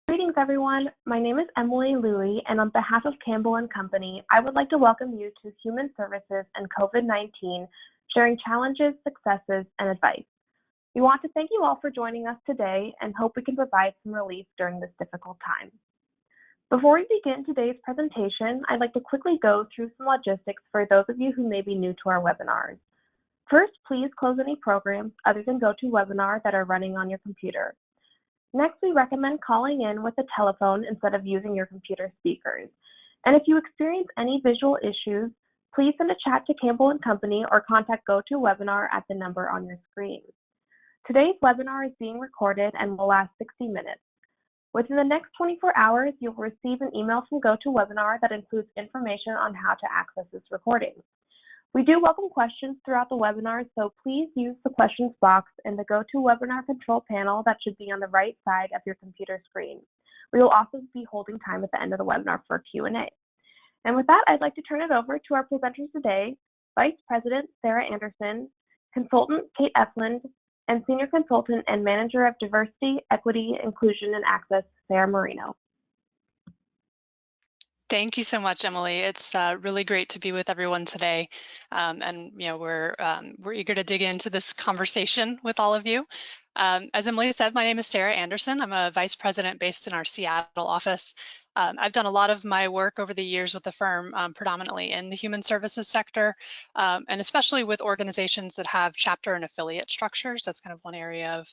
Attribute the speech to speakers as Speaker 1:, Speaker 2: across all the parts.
Speaker 1: Greetings, everyone. My name is Emily Louie, and on behalf of Campbell Company, I would like to welcome you to Human Services and COVID-19, sharing challenges, successes, and advice. We want to thank you all for joining us today and hope we can provide some relief during this difficult time. Before we begin today's presentation, I'd like to quickly go through some logistics for those of you who may be new to our webinars. First, please close any programs other than GoToWebinar that are running on your computer. Next, we recommend calling in with a telephone instead of using your computer speakers. And if you experience any visual issues, please send a chat to Campbell Company or contact GoToWebinar at the number on your screen. Today's webinar is being recorded and will last 60 minutes. Within the next 24 hours, you'll receive an email from GoToWebinar that includes information on how to access this recording. We do welcome questions throughout the webinar, so please use the questions box in the GoToWebinar control panel that should be on the right side of your computer screen. We will also be holding time at the end of the webinar for Q&A. And with that, I'd like to turn it over to our presenters today, Vice President Sarah Anderson, Consultant Kate Effland, and Senior Consultant and Manager of Diversity, Equity, Inclusion, and Access, Sarah Marino.
Speaker 2: Thank you so much, Emily. It's really great to be with everyone today, and we're eager to dig into this conversation with all of you. As Emily said, my name is Sarah Anderson. I'm a vice president based in our Seattle office. I've done a lot of my work over the years with the firm, predominantly in the human services sector, and especially with organizations that have chapter and affiliate structures. That's kind of one area of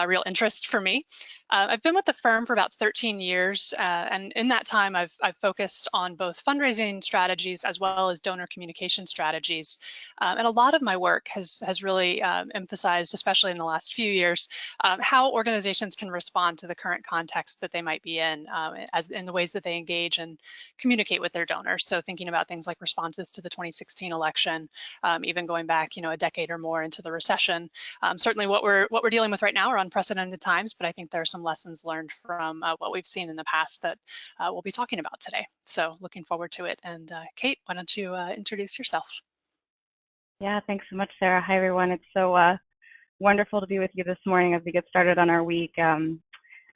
Speaker 2: real interest for me. I've been with the firm for about 13 years, and in that time, I've focused on both fundraising strategies as well as donor communication strategies. And a lot of my work has really emphasized, especially in the last few years, how organizations can respond to the current context that they might be in, as in the ways that they engage and communicate with their donors. So thinking about things like responses to the 2016 election, even going back, a decade or more into the recession. Certainly, what we're dealing with right now are unprecedented times, but I think there are some lessons learned from what we've seen in the past that we'll be talking about today. So looking forward to it. And Kate, why don't you introduce yourself?
Speaker 3: Yeah, thanks so much, Sarah. Hi, everyone. It's so wonderful to be with you this morning as we get started on our week. I'm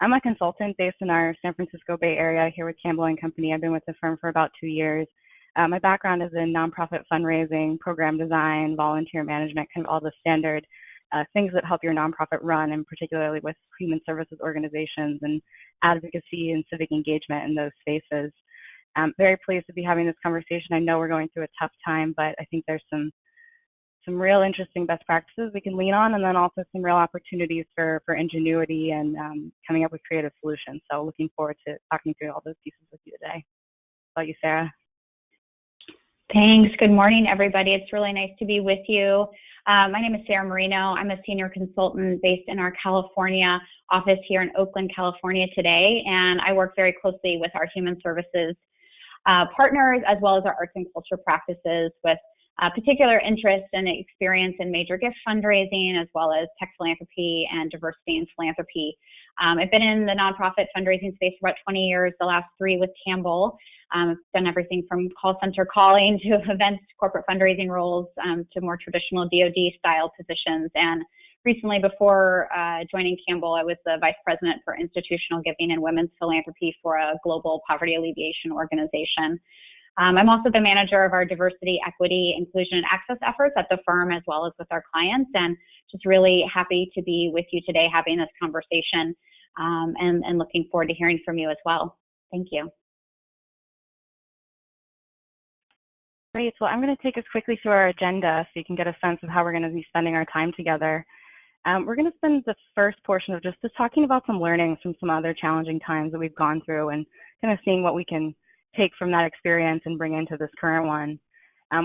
Speaker 3: a consultant based in our San Francisco Bay Area here with Campbell Company. I've been with the firm for about 2 years. My background is in nonprofit fundraising, program design, volunteer management, kind of all the standard things that help your nonprofit run, and particularly with human services organizations and advocacy and civic engagement in those spaces. I'm very pleased to be having this conversation. I know we're going through a tough time, but I think there's some real interesting best practices we can lean on, and then also some real opportunities for ingenuity and coming up with creative solutions. So looking forward to talking through all those pieces with you today. How about you, Sarah?
Speaker 4: Thanks. Good morning, everybody. It's really nice to be with you. My name is Sarah Marino. I'm a senior consultant based in our California office here in Oakland, California today, and I work very closely with our human services partners as well as our arts and culture practices with particular interest and experience in major gift fundraising as well as tech philanthropy and diversity and philanthropy. I've been in the nonprofit fundraising space for about 20 years, the last 3 with Campbell. I've done everything from call center calling to events, corporate fundraising roles, to more traditional DoD style positions. And recently, before joining Campbell, I was the vice president for institutional giving and women's philanthropy for a global poverty alleviation organization. I'm also the manager of our diversity, equity, inclusion, and access efforts at the firm as well as with our clients, and just really happy to be with you today having this conversation, and looking forward to hearing from you as well. Thank you.
Speaker 3: Great. Well, I'm going to take us quickly through our agenda so you can get a sense of how we're going to be spending our time together. We're going to spend the first portion of just talking about some learnings from some other challenging times that we've gone through and kind of seeing what we can take from that experience and bring into this current one.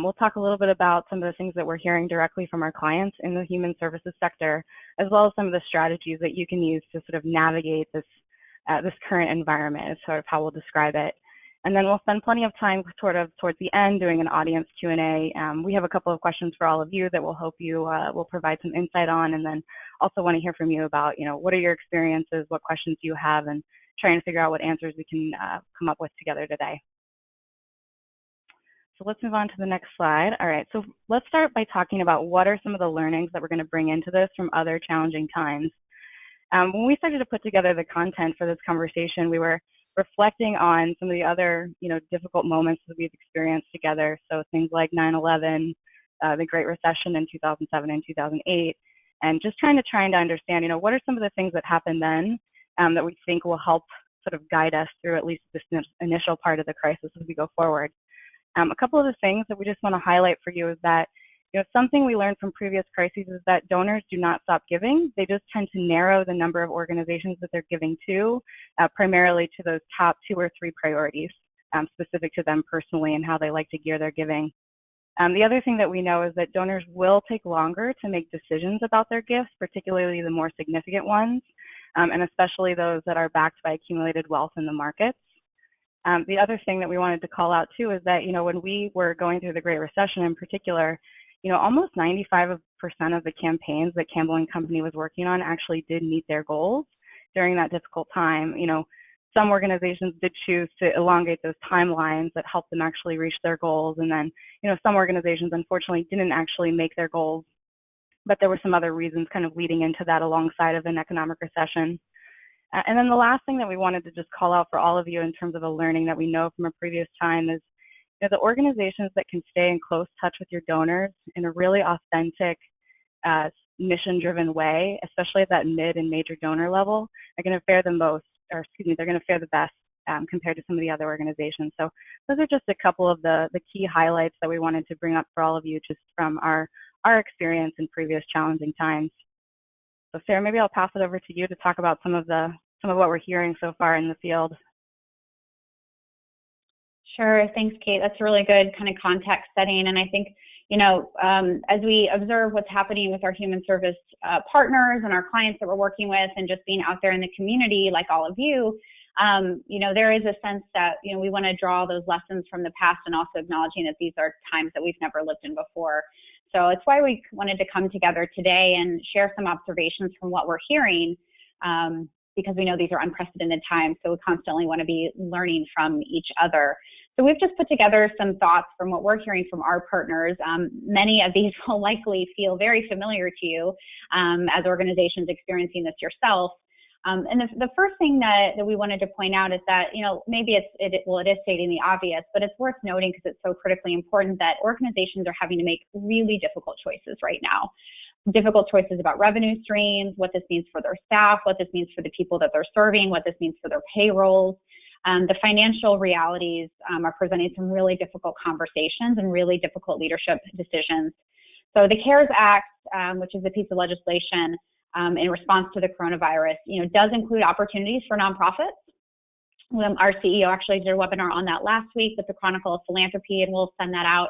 Speaker 3: We'll talk a little bit about some of the things that we're hearing directly from our clients in the human services sector, as well as some of the strategies that you can use to sort of navigate this current environment is sort of how we'll describe it. And then we'll spend plenty of time towards the end doing an audience Q&A. We have a couple of questions for all of you that we'll hope you will provide some insight on, and then also want to hear from you about, what are your experiences, what questions do you have, and trying to figure out what answers we can come up with together today. So let's move on to the next slide. All right, so let's start by talking about what are some of the learnings that we're going to bring into this from other challenging times. When we started to put together the content for this conversation, we were reflecting on some of the other, difficult moments that we've experienced together. So things like 9/11, the Great Recession in 2007 and 2008, and just trying to understand, what are some of the things that happened then that we think will help sort of guide us through at least this initial part of the crisis as we go forward. A couple of the things that we just want to highlight for you is that, something we learned from previous crises is that donors do not stop giving. They just tend to narrow the number of organizations that they're giving to, primarily to those top 2 or 3 priorities specific to them personally and how they like to gear their giving. The other thing that we know is that donors will take longer to make decisions about their gifts, particularly the more significant ones, and especially those that are backed by accumulated wealth in the markets. The other thing that we wanted to call out too is that, when we were going through the Great Recession in particular, almost 95% of the campaigns that Campbell Company was working on actually did meet their goals during that difficult time. Some organizations did choose to elongate those timelines that helped them actually reach their goals. And then, some organizations unfortunately didn't actually make their goals, but there were some other reasons kind of leading into that alongside of an economic recession. And then the last thing that we wanted to just call out for all of you in terms of a learning that we know from a previous time is, the organizations that can stay in close touch with your donors in a really authentic, mission-driven way, especially at that mid and major donor level, are going to fare the most, they're going to fare the best compared to some of the other organizations. So those are just a couple of the key highlights that we wanted to bring up for all of you just from our experience in previous challenging times. So Sarah, maybe I'll pass it over to you to talk about some of what we're hearing so far in the field.
Speaker 4: Sure. Thanks, Kate. That's a really good kind of context setting. And I think, as we observe what's happening with our human service partners and our clients that we're working with and just being out there in the community like all of you, there is a sense that, we want to draw those lessons from the past and also acknowledging that these are times that we've never lived in before. So it's why we wanted to come together today and share some observations from what we're hearing, because we know these are unprecedented times. So we constantly want to be learning from each other. So we've just put together some thoughts from what we're hearing from our partners. Many of these will likely feel very familiar to you as organizations experiencing this yourself. And the first thing that we wanted to point out is that, maybe it is stating the obvious, but it's worth noting because it's so critically important that organizations are having to make really difficult choices right now. Difficult choices about revenue streams, what this means for their staff, what this means for the people that they're serving, what this means for their payrolls. The financial realities are presenting some really difficult conversations and really difficult leadership decisions. So the CARES Act, which is a piece of legislation in response to the coronavirus, does include opportunities for nonprofits. Our CEO actually did a webinar on that last week with the Chronicle of Philanthropy, and we'll send that out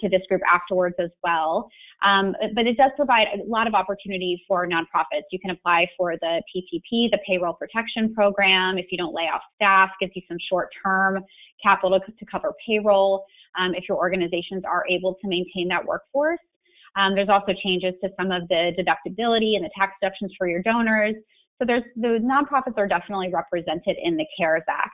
Speaker 4: to this group afterwards as well. But it does provide a lot of opportunity for nonprofits. You can apply for the PPP, the Payroll Protection Program. If you don't lay off staff, gives you some short-term capital to cover payroll if your organizations are able to maintain that workforce. There's also changes to some of the deductibility and the tax deductions for your donors. So the nonprofits are definitely represented in the CARES Act.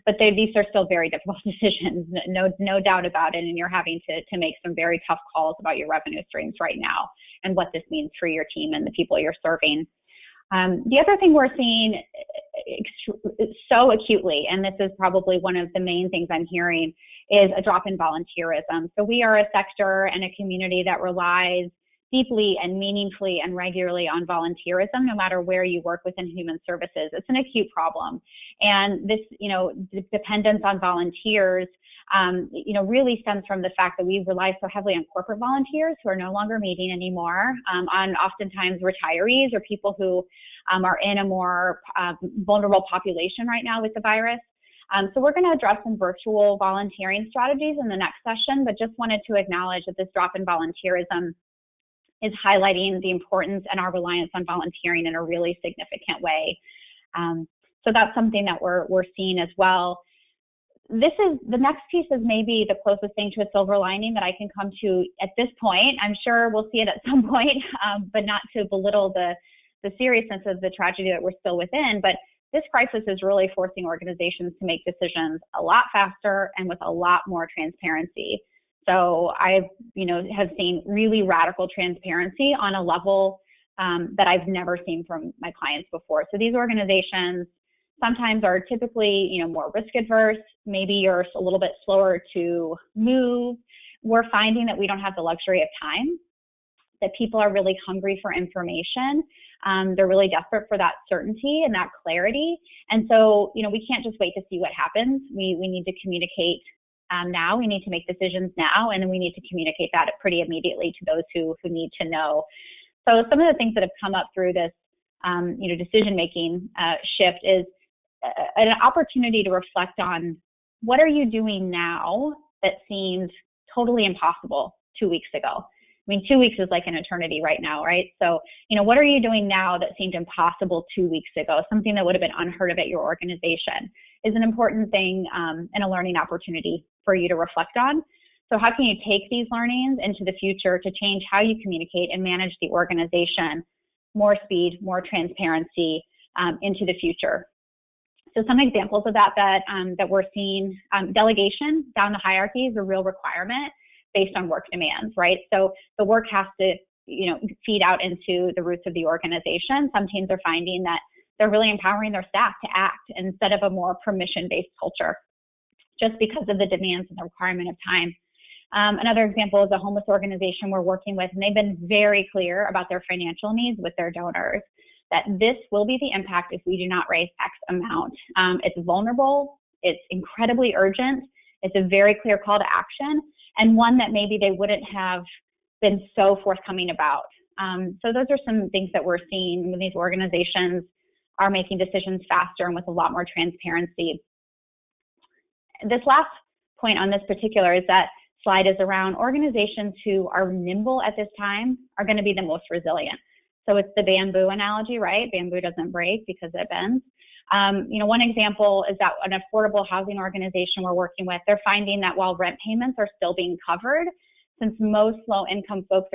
Speaker 4: But these are still very difficult decisions, no doubt about it, and you're having to make some very tough calls about your revenue streams right now and what this means for your team and the people you're serving. The other thing we're seeing so acutely, and this is probably one of the main things I'm hearing, is a drop in volunteerism. So we are a sector and a community that relies deeply and meaningfully and regularly on volunteerism, no matter where you work within human services. It's an acute problem. And this, dependence on volunteers, really stems from the fact that we rely so heavily on corporate volunteers who are no longer meeting anymore, on oftentimes retirees or people who are in a more vulnerable population right now with the virus. So we're going to address some virtual volunteering strategies in the next session, but just wanted to acknowledge that this drop in volunteerism is highlighting the importance and our reliance on volunteering in a really significant way. So that's something that we're seeing as well. The next piece is maybe the closest thing to a silver lining that I can come to at this point. I'm sure we'll see it at some point, but not to belittle the seriousness of the tragedy that we're still within. But this crisis is really forcing organizations to make decisions a lot faster and with a lot more transparency. So I, have seen really radical transparency on a level that I've never seen from my clients before. So these organizations sometimes are typically, more risk adverse. Maybe you're a little bit slower to move. We're finding that we don't have the luxury of time, that people are really hungry for information. They're really desperate for that certainty and that clarity. And so, we can't just wait to see what happens. We need to communicate now. We need to make decisions now, and we need to communicate that pretty immediately to those who need to know. So some of the things that have come up through this, decision-making shift is an opportunity to reflect on what are you doing now that seemed totally impossible 2 weeks ago. 2 weeks is like an eternity right now, right? So, what are you doing now that seemed impossible 2 weeks ago? Something that would have been unheard of at your organization is an important thing and a learning opportunity for you to reflect on. So how can you take these learnings into the future to change how you communicate and manage the organization? More speed, more transparency into the future. So some examples of that we're seeing, delegation down the hierarchy is a real requirement based on work demands, right? So the work has to, feed out into the roots of the organization. Some teams are finding that they're really empowering their staff to act instead of a more permission-based culture, just because of the demands and the requirement of time. Another example is a homeless organization we're working with, and they've been very clear about their financial needs with their donors, that this will be the impact if we do not raise X amount. It's vulnerable, it's incredibly urgent, it's a very clear call to action, and one that maybe they wouldn't have been so forthcoming about. So those are some things that we're seeing when these organizations are making decisions faster and with a lot more transparency. This last point on this particular is that slide is around organizations who are nimble at this time are going to be the most resilient. So it's the bamboo analogy, right? Bamboo doesn't break because it bends. One example is that an affordable housing organization we're working with, they're finding that while rent payments are still being covered, since most low-income folks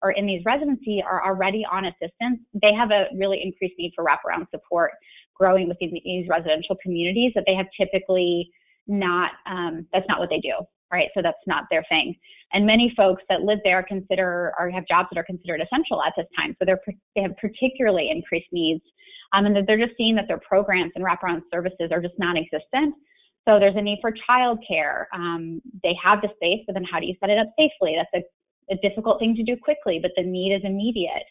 Speaker 4: are in these residency are already on assistance, they have a really increased need for wraparound support growing within these residential communities that they have typically not, that's not what they do, right? So that's not their thing. And many folks that live there have jobs that are considered essential at this time. So they have particularly increased needs. And they're just seeing that their programs and wraparound services are just non-existent. So there's a need for childcare. They have the space, but then how do you set it up safely? That's a difficult thing to do quickly, but the need is immediate.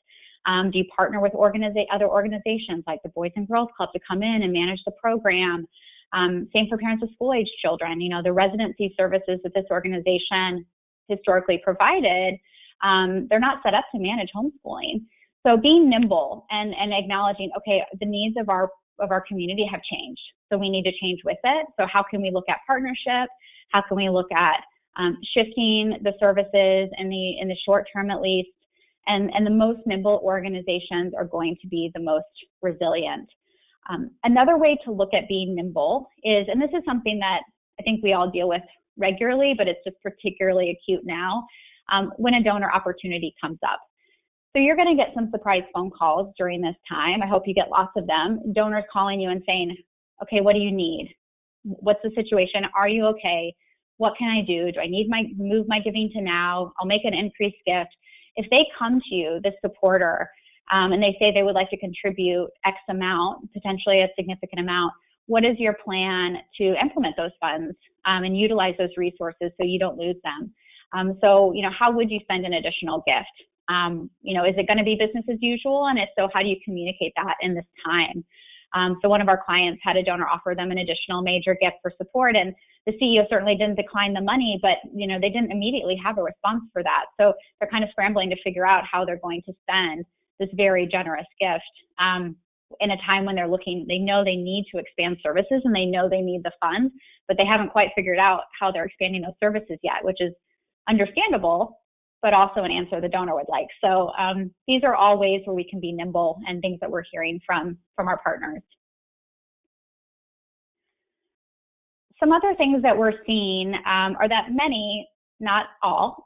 Speaker 4: Do you partner with other organizations like the Boys and Girls Club to come in and manage the program? Same for parents of school-age children. The residency services that this organization historically provided, they're not set up to manage homeschooling. So being nimble and acknowledging, okay, the needs of our community have changed, so we need to change with it. So how can we look at partnership? How can we look at shifting the services in the short term at least? And the most nimble organizations are going to be the most resilient. Another way to look at being nimble is, and this is something that I think we all deal with regularly, but it's just particularly acute now, when a donor opportunity comes up. So you're going to get some surprise phone calls during this time. I hope you get lots of them. Donors calling you and saying, okay, what do you need? What's the situation? Are you okay? What can I do? Do I need move my giving to now? I'll make an increased gift. If they come to you, this supporter, and they say they would like to contribute X amount, potentially a significant amount, what is your plan to implement those funds and utilize those resources so you don't lose them? So how would you spend an additional gift? Is it going to be business as usual? And if so, how do you communicate that in this time? So one of our clients had a donor offer them an additional major gift for support, and the CEO certainly didn't decline the money, but they didn't immediately have a response for that. So they're kind of scrambling to figure out how they're going to spend this very generous gift in a time when they know they need to expand services and they know they need the funds, but they haven't quite figured out how they're expanding those services yet, which is understandable, but also an answer the donor would like. So these are all ways where we can be nimble and things that we're hearing from our partners. Some other things that we're seeing are that many, not all,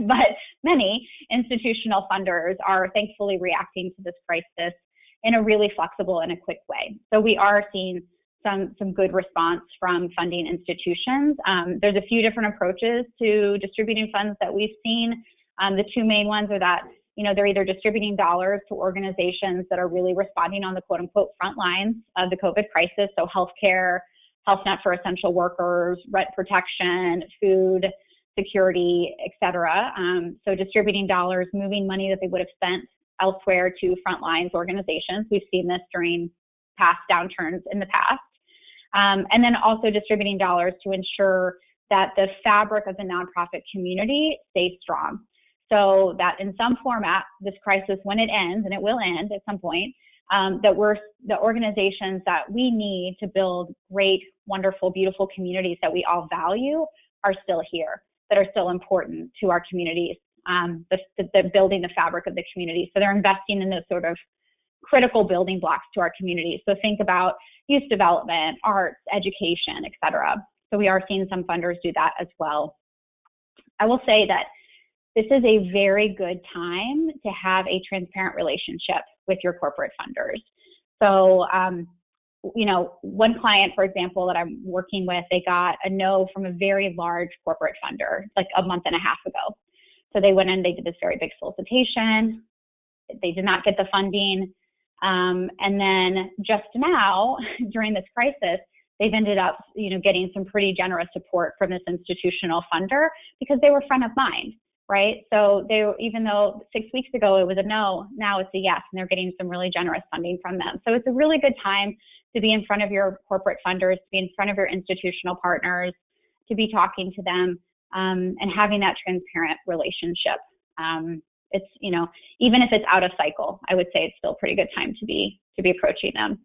Speaker 4: but many institutional funders are thankfully reacting to this crisis in a really flexible and a quick way. So we are seeing some good response from funding institutions. There's a few different approaches to distributing funds that we've seen. The two main ones are that, they're either distributing dollars to organizations that are really responding on the quote unquote front lines of the COVID crisis. So healthcare, health net for essential workers, rent protection, food security, et cetera. So distributing dollars, moving money that they would have spent elsewhere to frontlines organizations. We've seen this during past downturns in the past. And then also distributing dollars to ensure that the fabric of the nonprofit community stays strong. So that in some format, this crisis, when it ends, and it will end at some point, that the organizations that we need to build great, wonderful, beautiful communities that we all value are still here, that are still important to our communities, the building the fabric of the community. So they're investing in those sort of critical building blocks to our communities. So think about youth development, arts, education, et cetera. So we are seeing some funders do that as well. I will say that this is a very good time to have a transparent relationship with your corporate funders. So, one client, for example, that I'm working with, they got a no from a very large corporate funder like a month and a half ago. So they went in, they did this very big solicitation. They did not get the funding. And then just now, during this crisis, they've ended up, getting some pretty generous support from this institutional funder because they were front of mind, right? So even though 6 weeks ago it was a no, now it's a yes, and they're getting some really generous funding from them. So it's a really good time to be in front of your corporate funders, to be in front of your institutional partners, to be talking to them, and having that transparent relationship. It's, even if it's out of cycle, I would say it's still a pretty good time to be approaching them.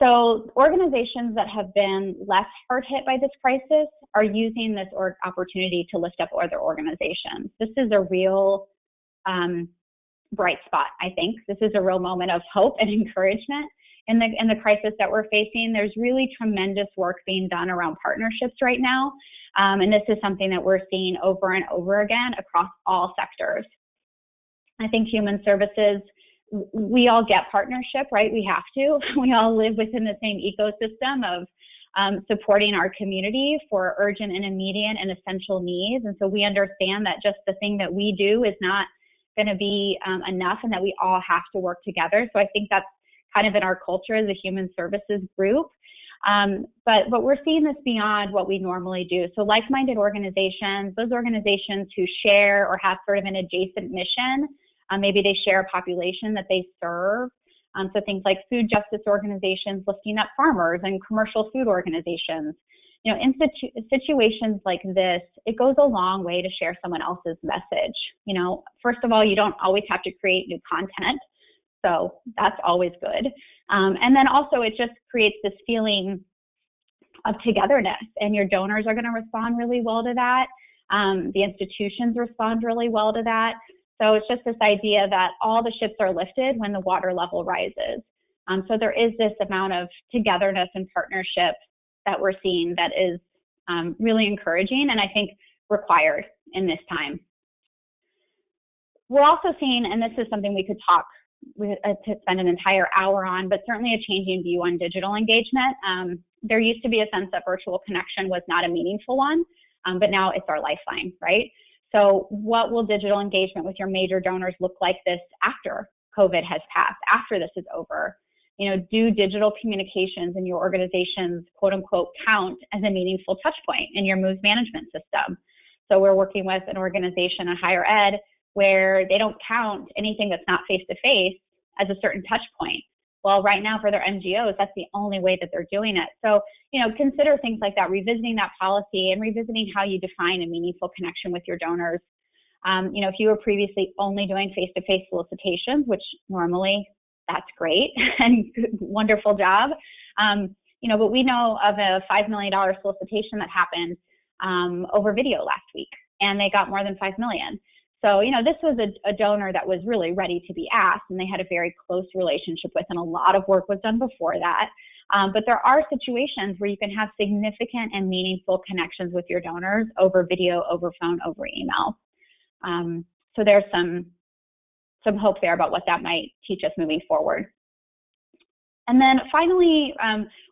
Speaker 4: So organizations that have been less hard hit by this crisis are using this opportunity to lift up other organizations. This is a real bright spot, I think. This is a real moment of hope and encouragement in the crisis that we're facing. There's really tremendous work being done around partnerships right now. And this is something that we're seeing over and over again across all sectors. I think human services, we all get partnership, right? We have to. We all live within the same ecosystem of supporting our community for urgent and immediate and essential needs. And so we understand that just the thing that we do is not going to be enough, and that we all have to work together. So I think that's kind of in our culture as a human services group. But we're seeing this beyond what we normally do. So like-minded organizations, those organizations who share or have sort of an adjacent mission, maybe they share a population that they serve. So things like food justice organizations lifting up farmers and commercial food organizations. In situations like this, it goes a long way to share someone else's message. First of all, you don't always have to create new content. So that's always good. And then also it just creates this feeling of togetherness, and your donors are going to respond really well to that. The institutions respond really well to that. So it's just this idea that all the ships are lifted when the water level rises. So there is this amount of togetherness and partnership that we're seeing that is really encouraging, and I think required in this time. We're also seeing, and this is something we could to spend an entire hour on, but certainly a changing view on digital engagement. There used to be a sense that virtual connection was not a meaningful one, but now it's our lifeline, right? So what will digital engagement with your major donors look like this after COVID has passed, after this is over? Do digital communications in your organization's quote unquote count as a meaningful touch point in your moves management system? So we're working with an organization in higher ed where they don't count anything that's not face-to-face as a certain touch point. Well, right now for their NGOs, that's the only way that they're doing it. So, consider things like that, revisiting that policy and revisiting how you define a meaningful connection with your donors. If you were previously only doing face-to-face solicitations, which normally that's great and wonderful job. But we know of a $5 million solicitation that happened over video last week, and they got more than $5 million. So, this was a donor that was really ready to be asked, and they had a very close relationship with, and a lot of work was done before that. But there are situations where you can have significant and meaningful connections with your donors over video, over phone, over email. So there's some hope there about what that might teach us moving forward. And then finally,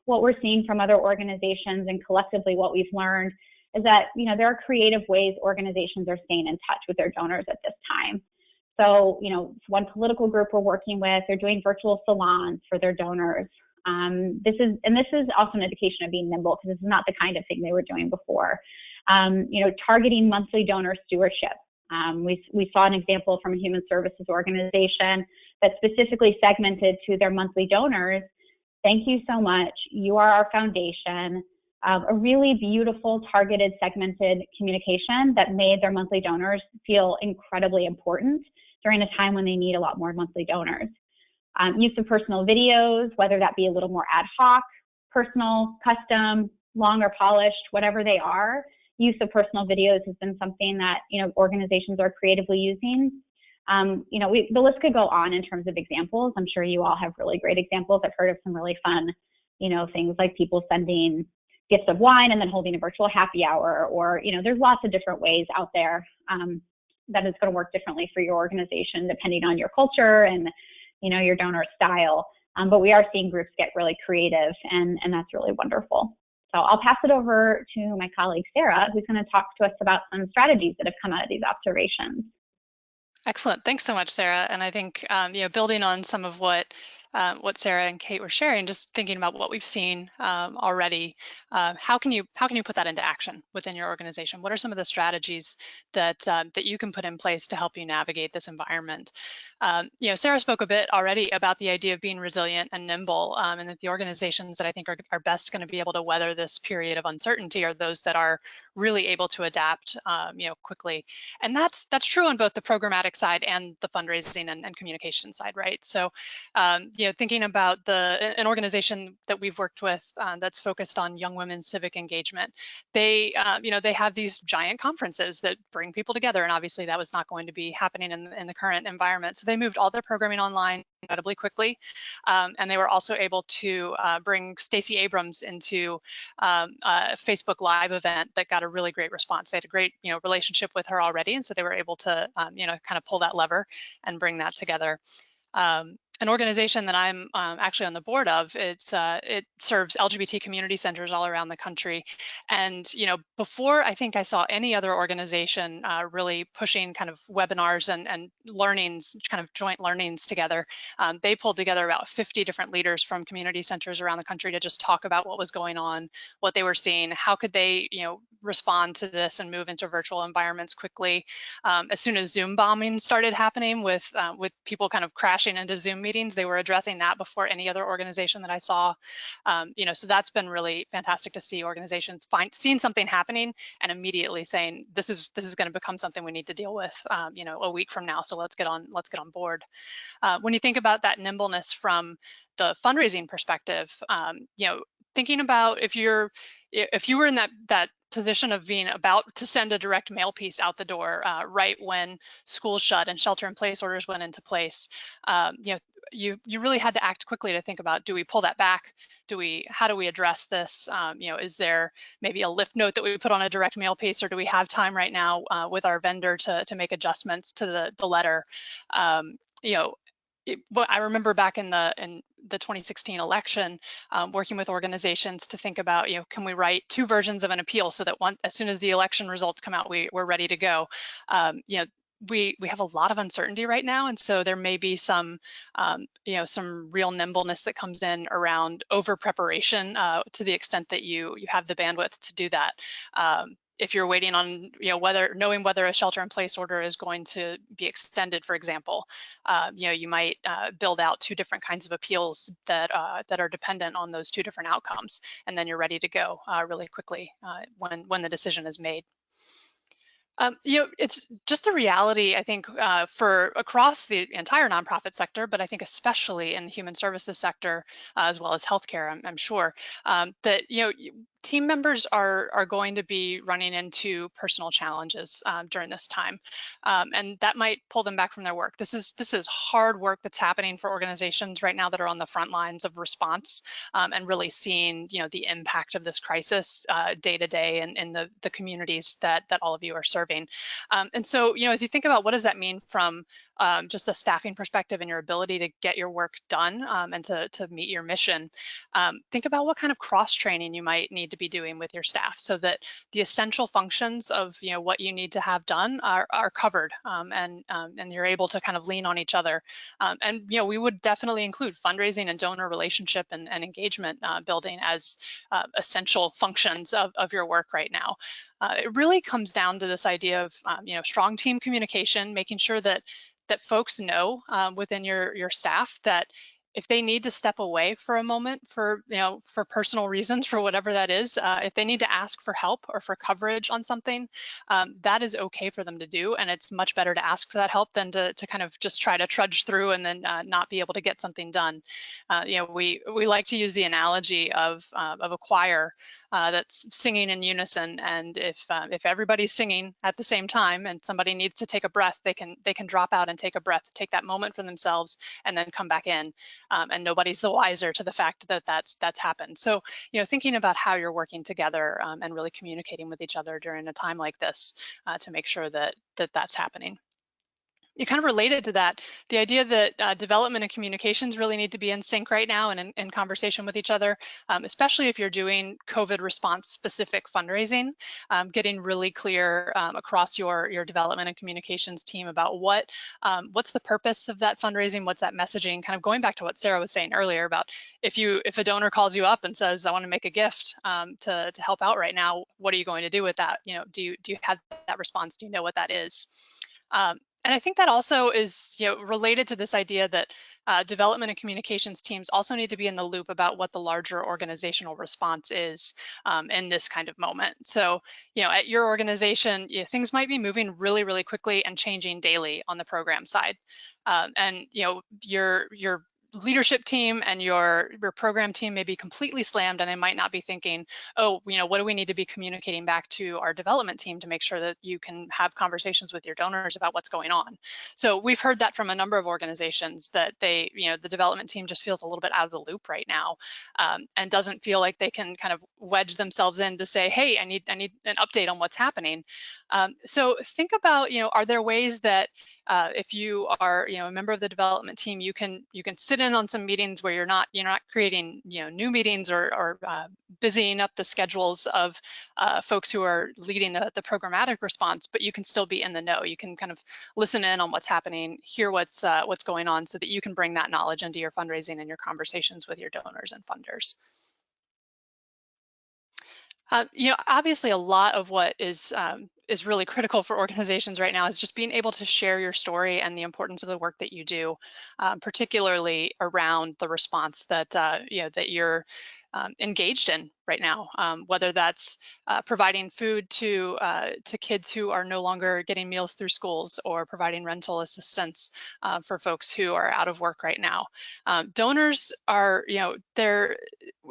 Speaker 4: what we're seeing from other organizations and collectively what we've learned is that, there are creative ways organizations are staying in touch with their donors at this time. So, one political group we're working with, they're doing virtual salons for their donors. This is also an indication of being nimble, because this is not the kind of thing they were doing before. Targeting monthly donor stewardship. We saw an example from a human services organization that specifically segmented to their monthly donors. Thank you so much. You are our foundation. A really beautiful, targeted, segmented communication that made their monthly donors feel incredibly important during a time when they need a lot more monthly donors. Use of personal videos, whether that be a little more ad hoc, personal, custom, long or polished, whatever they are. Use of personal videos has been something that organizations are creatively using. The list could go on in terms of examples. I'm sure you all have really great examples. I've heard of some really fun, things like people sending gifts of wine and then holding a virtual happy hour, or there's lots of different ways out there that is going to work differently for your organization depending on your culture and your donor style. But we are seeing groups get really creative, and that's really wonderful. So I'll pass it over to my colleague, Sarah, who's going to talk to us about some strategies that have come out of these observations.
Speaker 2: Excellent. Thanks so much, Sarah. And I think, building on some of what Sarah and Kate were sharing, just thinking about what we've seen already, how can you put that into action within your organization? What are some of the strategies that you can put in place to help you navigate this environment? Sarah spoke a bit already about the idea of being resilient and nimble, and that the organizations that I think are best going to be able to weather this period of uncertainty are those that are really able to adapt, quickly. And that's true on both the programmatic side and the fundraising and communication side, right? So, thinking about an organization that we've worked with that's focused on young women's civic engagement, they have these giant conferences that bring people together, and obviously that was not going to be happening in the current environment. So they moved all their programming online incredibly quickly, and they were also able to bring Stacey Abrams into a Facebook Live event that got a really great response. They had a great relationship with her already, and so they were able to kind of pull that lever and bring that together. An organization that I'm actually on the board of, it serves LGBT community centers all around the country. And before I think I saw any other organization really pushing kind of webinars and learnings, kind of joint learnings together, they pulled together about 50 different leaders from community centers around the country to just talk about what was going on, what they were seeing, how could they respond to this and move into virtual environments quickly. As soon as Zoom bombing started happening with people kind of crashing into Zoom meetings, they were addressing that before any other organization that I saw. So that's been really fantastic to see organizations seeing something happening and immediately saying this is going to become something we need to deal with, a week from now. So let's get on board. When you think about that nimbleness from the fundraising perspective, thinking about if you were in that position of being about to send a direct mail piece out the door right when schools shut and shelter-in-place orders went into place, you really had to act quickly to think about, do we pull that back? How do we address this? Is there maybe a lift note that we put on a direct mail piece, or do we have time right now with our vendor to make adjustments to the letter? I remember back in the 2016 election, working with organizations to think about, can we write 2 versions of an appeal so that as soon as the election results come out, we're ready to go. We have a lot of uncertainty right now, and so there may be some real nimbleness that comes in around over preparation to the extent that you have the bandwidth to do that. If you're waiting on, knowing whether a shelter-in-place order is going to be extended, for example, you might build out 2 different kinds of appeals that are dependent on those 2 different outcomes, and then you're ready to go really quickly when the decision is made. It's just the reality, I think, for across the entire nonprofit sector, but I think especially in the human services sector, as well as healthcare, I'm sure, that team members are going to be running into personal challenges during this time, and that might pull them back from their work. This is hard work that's happening for organizations right now that are on the front lines of response and really seeing the impact of this crisis day to day in the communities that all of you are serving. And so as you think about what does that mean from just a staffing perspective and your ability to get your work done and to meet your mission, think about what kind of cross training you might need to be doing with your staff, so that the essential functions of what you need to have done are covered, and you're able to kind of lean on each other. And we would definitely include fundraising and donor relationship and engagement building as essential functions of your work right now. It really comes down to this idea of strong team communication, making sure that folks know within your staff that if they need to step away for a moment for personal reasons, for whatever that is, if they need to ask for help or for coverage on something, that is okay for them to do. And it's much better to ask for that help than to kind of just try to trudge through and then not be able to get something done. We like to use the analogy of a choir that's singing in unison, and if everybody's singing at the same time and somebody needs to take a breath, they can drop out and take a breath, take that moment for themselves, and then come back in. And nobody's the wiser to the fact that that's happened. So, thinking about how you're working together and really communicating with each other during a time like this to make sure that that's happening. You kind of related to that, the idea that development and communications really need to be in sync right now and in conversation with each other, especially if you're doing COVID response specific fundraising, getting really clear across your development and communications team about what's the purpose of that fundraising, what's that messaging, kind of going back to what Sarah was saying earlier about if a donor calls you up and says, I want to make a gift to help out right now, what are you going to do with that? Do you have that response? Do you know what that is? And I think that also is related to this idea that development and communications teams also need to be in the loop about what the larger organizational response is in this kind of moment. So, at your organization, things might be moving really, really quickly and changing daily on the program side. And your leadership team and your program team may be completely slammed, and they might not be thinking, oh, what do we need to be communicating back to our development team to make sure that you can have conversations with your donors about what's going on. So we've heard that from a number of organizations that the development team just feels a little bit out of the loop right now, and doesn't feel like they can kind of wedge themselves in to say, hey, I need an update on what's happening. So think about, are there ways that if you are, a member of the development team, you can sit in on some meetings where you're not creating, new meetings or busying up the schedules of folks who are leading the programmatic response, but you can still be in the know. You can kind of listen in on what's happening, hear what's going on, so that you can bring that knowledge into your fundraising and your conversations with your donors and funders. Obviously, a lot of what is really critical for organizations right now is just being able to share your story and the importance of the work that you do, particularly around the response that that you're engaged in right now, whether that's providing food to kids who are no longer getting meals through schools, or providing rental assistance for folks who are out of work right now. Donors are, they're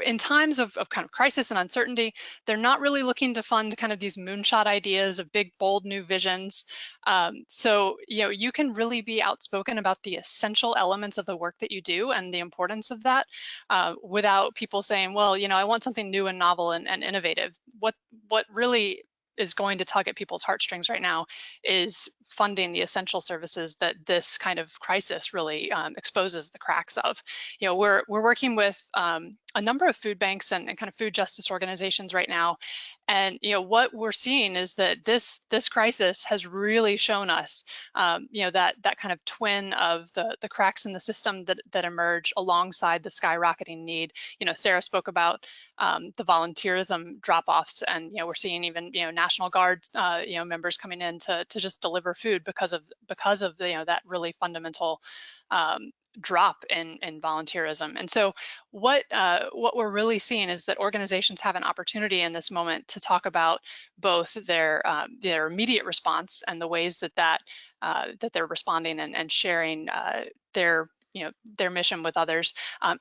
Speaker 2: in times of kind of crisis and uncertainty, they're not really looking to fund kind of these moonshot ideas of big, bold new visions. So, you can really be outspoken about the essential elements of the work that you do and the importance of that without people saying, well, I want something new and novel and innovative. What really is going to tug at people's heartstrings right now is funding the essential services that this kind of crisis really exposes the cracks of. We're working with a number of food banks and kind of food justice organizations right now, and what we're seeing is that this crisis has really shown us that kind of twin of the cracks in the system that emerge alongside the skyrocketing need. Sarah spoke about the volunteerism drop-offs, and we're seeing even National Guard members coming in to just deliver food because of that really fundamental drop in volunteerism. And so what we're really seeing is that organizations have an opportunity in this moment to talk about both their immediate response and the ways that they're responding and sharing their mission with others,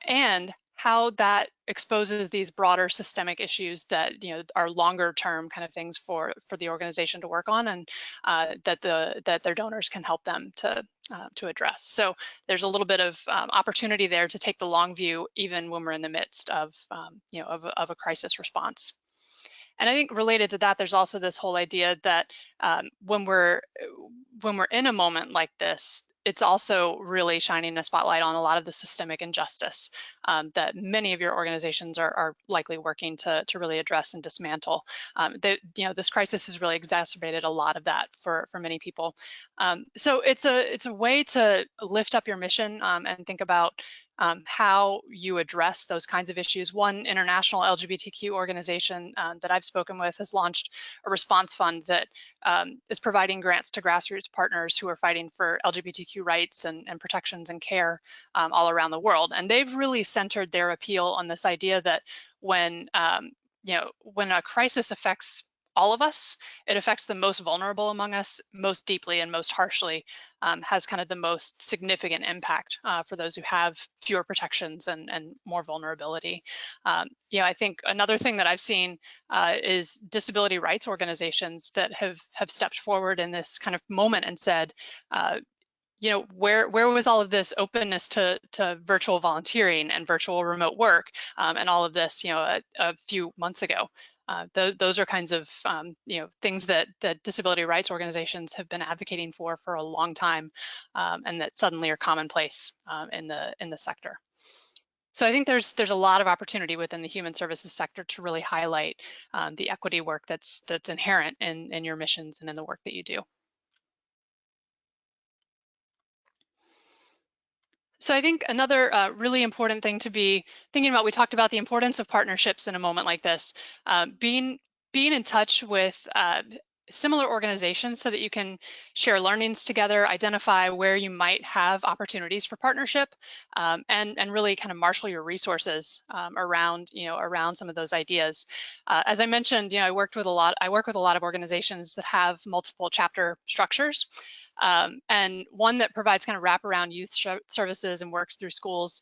Speaker 2: and how that exposes these broader systemic issues that are longer term kind of things for the organization to work on, and that their donors can help them to address. So there's a little bit of opportunity there to take the long view, even when we're in the midst of a crisis response. And I think related to that, there's also this whole idea that when we're in a moment like this, it's also really shining a spotlight on a lot of the systemic injustice that many of your organizations are likely working to really address and dismantle. This crisis has really exacerbated a lot of that for many people. So it's a way to lift up your mission and think about how you address those kinds of issues. One international LGBTQ organization that I've spoken with has launched a response fund that is providing grants to grassroots partners who are fighting for LGBTQ rights and protections and care all around the world. And they've really centered their appeal on this idea that when a crisis affects all of us, it affects the most vulnerable among us most deeply and most harshly, has kind of the most significant impact for those who have fewer protections and more vulnerability. I think another thing that I've seen is disability rights organizations that have stepped forward in this kind of moment and said, where was all of this openness to virtual volunteering and virtual remote work and all of this, a few months ago? Those are kinds of things that disability rights organizations have been advocating for a long time, and that suddenly are commonplace in the sector. So I think there's a lot of opportunity within the human services sector to really highlight the equity work that's inherent in your missions and in the work that you do. So I think another really important thing to be thinking about, we talked about the importance of partnerships in a moment like this, being in touch with similar organizations so that you can share learnings together, identify where you might have opportunities for partnership, and really kind of marshal your resources around some of those ideas. As I mentioned, I work with a lot of organizations that have multiple chapter structures. And one that provides kind of wraparound youth services and works through schools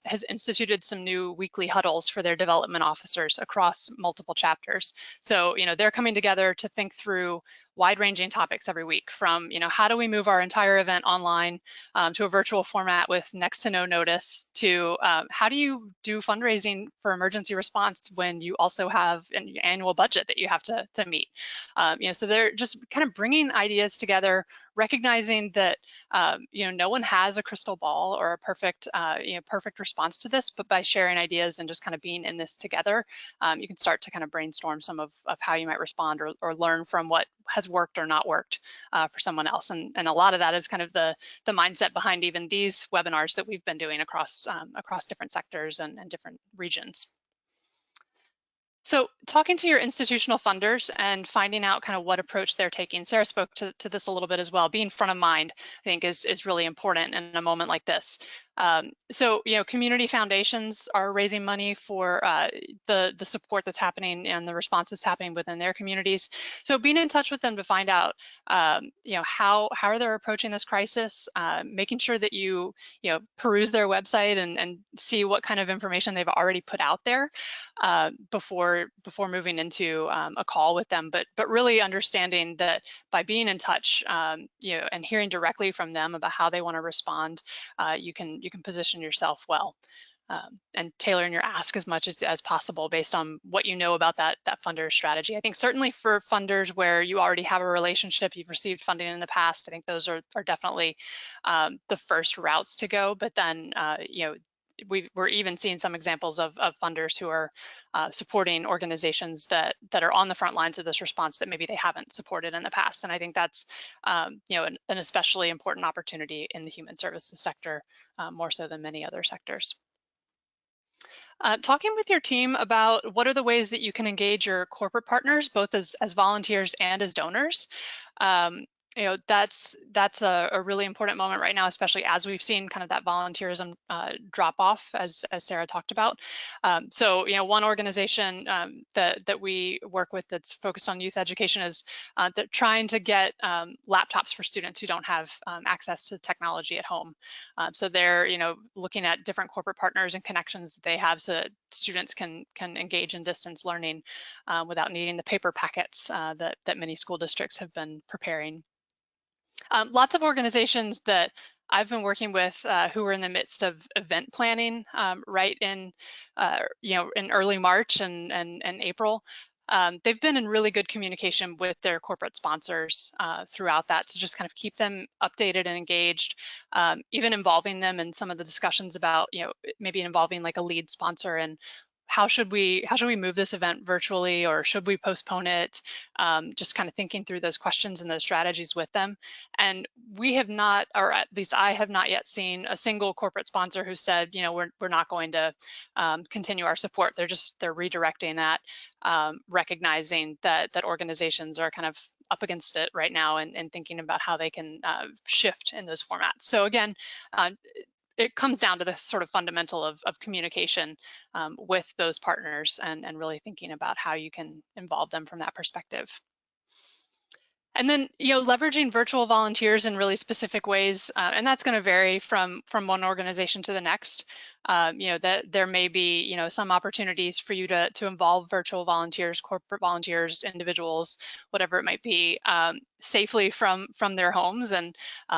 Speaker 2: has instituted some new weekly huddles for their development officers across multiple chapters. So, they're coming together to think through wide-ranging topics every week, from, how do we move our entire event online to a virtual format with next to no notice, to how do you do fundraising for emergency response when you also have an annual budget that you have to meet. So they're just kind of bringing ideas together, recognizing that no one has a crystal ball or a perfect response to this, but by sharing ideas and just kind of being in this together, you can start to kind of brainstorm some of how you might respond or learn from what has worked or not worked for someone else. And a lot of that is kind of the mindset behind even these webinars that we've been doing across different sectors and different regions. So talking to your institutional funders and finding out kind of what approach they're taking. Sarah spoke to this a little bit as well. Being front of mind, I think, is really important in a moment like this. So, community foundations are raising money for the support that's happening and the response that's happening within their communities. So being in touch with them to find out, how are they approaching this crisis, making sure that you peruse their website and see what kind of information they've already put out there before moving into a call with them, but really understanding that by being in touch, and hearing directly from them about how they want to respond, you can position yourself well and tailoring your ask as much as possible based on what you know about that funder strategy. I think certainly for funders where you already have a relationship, you've received funding in the past, I think those are definitely the first routes to go. But then, we're even seeing some examples of funders who are supporting organizations that are on the front lines of this response that maybe they haven't supported in the past. And I think that's an especially important opportunity in the human services sector, more so than many other sectors. Talking with your team about what are the ways that you can engage your corporate partners, both as volunteers and as donors. That's a really important moment right now, especially as we've seen kind of that volunteerism drop off, as Sarah talked about. So, one organization that we work with that's focused on youth education is that trying to get laptops for students who don't have access to technology at home. So they're, looking at different corporate partners and connections that they have so that students can engage in distance learning without needing the paper packets that many school districts have been preparing. Lots of organizations that I've been working with who are in the midst of event planning right in early March and April. they've been in really good communication with their corporate sponsors throughout that to just kind of keep them updated and engaged, even involving them in some of the discussions about, maybe involving like a lead sponsor and how should we move this event virtually, or should we postpone it? Just kind of thinking through those questions and those strategies with them. And we have not, or at least I have not yet seen a single corporate sponsor who said, we're not going to continue our support. They're redirecting that, recognizing that organizations are kind of up against it right now, and thinking about how they can shift in those formats. So again, it comes down to the sort of fundamental of communication with those partners, and really thinking about how you can involve them from that perspective. And then, leveraging virtual volunteers in really specific ways, and that's going to vary from one organization to the next. That there may be, some opportunities for you to involve virtual volunteers, corporate volunteers, individuals, whatever it might be, safely from their homes. And